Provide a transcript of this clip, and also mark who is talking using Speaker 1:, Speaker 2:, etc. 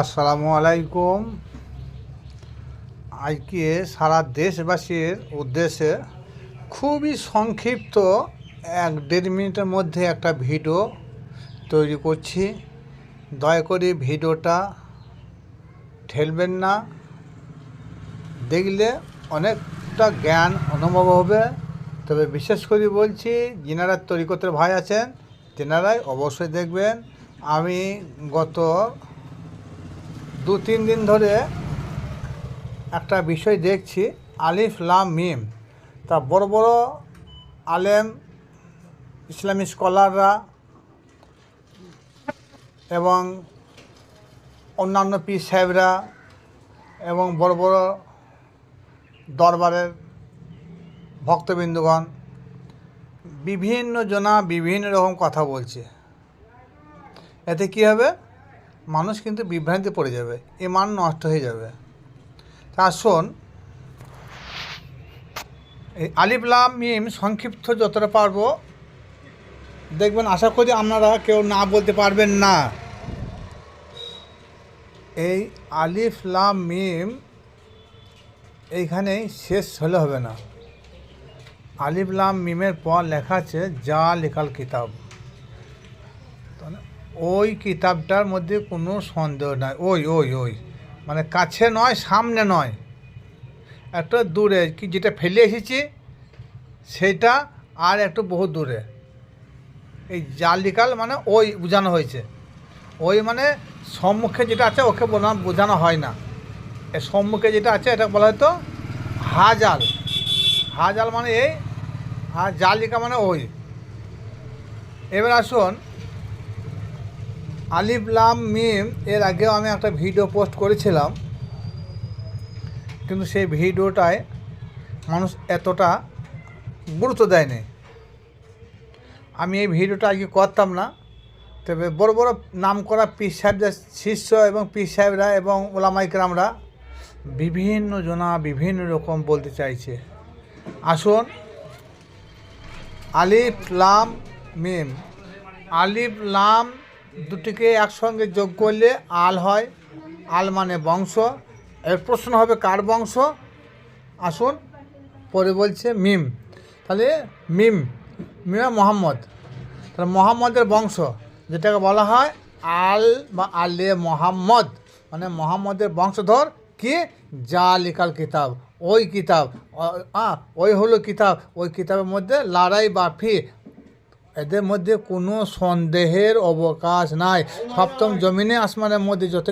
Speaker 1: আসসালামু আলাইকুম। আজকে সারা দেশবাসীর উদ্দেশ্যে খুবই সংক্ষিপ্ত 1-1.5 মিনিটের মধ্যে একটা ভিডিও তৈরি করছি। দয়া করে ভিডিওটা ঠেলবেন না, দেখলে অনেকটা জ্ঞান অনুভব হবে। তবে বিশেষ করে বলছি, যিনারা তরিকতের ভাই আছেন তেনারাই অবশ্যই দেখবেন। আমি গত 2-3 দিন ধরে একটা বিষয় দেখছি, আলিফ লাম মিম। তা বড় বড় আলেম, ইসলামী স্কলাররা এবং অন্যান্য পীর সাহেবরা এবং বড় বড় দরবারের ভক্তবৃন্দগণ বিভিন্ন জনা বিভিন্ন রকম কথা বলছে। এতে কী হবে? মানুষ কিন্তু বিভ্রান্তি পড়ে যাবে, ঈমান নষ্ট হয়ে যাবে। তা আসুন, এই আলিফ লাম মিম সংক্ষিপ্ত যতটা পারবো দেখবেন। আশা করি আপনারা কেউ না বলতে পারবেন না। এই আলিফ লাম মিম এইখানেই শেষ হলে হবে না। আলিফ লাম মিমের পর লেখা আছে জালিকাল কিতাব। ওই কিতাবটার মধ্যে কোনো সন্দেহ নাই। ওই মানে কাছে নয়, সামনে নয়, একটা দূরে, কি যেটা ফেলে এসেছি সেটা আর একটু বহু দূরে। এই জালিকাল মানে ওই বোঝানো হয়েছে। ওই মানে সম্মুখে যেটা আছে ওকে বোঝানো হয় না। এর সম্মুখে যেটা আছে এটা বলা হয়তো হাজাল। হাজাল মানে এই, আর জালিকা মানে ওই। এবার আসুন, আলিফ লাম মিম এর আগেও আমি একটা ভিডিও পোস্ট করেছিলাম, কিন্তু সেই ভিডিওটায় মানুষ এতটা গুরুত্ব দেয়নি। আমি এই ভিডিওটা আজকে করতাম না, তবে বড় বড় নাম করা পীর সাহেবদের শিষ্য এবং পীর সাহেবরা এবং ওলামা ইকরামরা বিভিন্ন জনা বিভিন্ন রকম বলতে চাইছে। আসুন, আলিফ লাম মিম, আলিফ লাম দুটিকে একসঙ্গে যোগ করলে আল হয়। আল মানে বংশ। এর প্রশ্ন হবে কার বংশ? আসুন, পরে বলছে মিম, তাহলে মিম মিমা মোহাম্মদ, তাহলে মোহাম্মদের বংশ, যেটাকে বলা হয় আল বা আলে মোহাম্মদ, মানে মোহাম্মদের বংশধর। কি? জালিকাল কিতাব, ওই কিতাব, ওই হলো কিতাব। ওই কিতাবের মধ্যে লড়াই বাফি, এদের মধ্যে কোনো সন্দেহের অবকাশ নাই। সপ্তম জমিনে আসমানের মধ্যে যত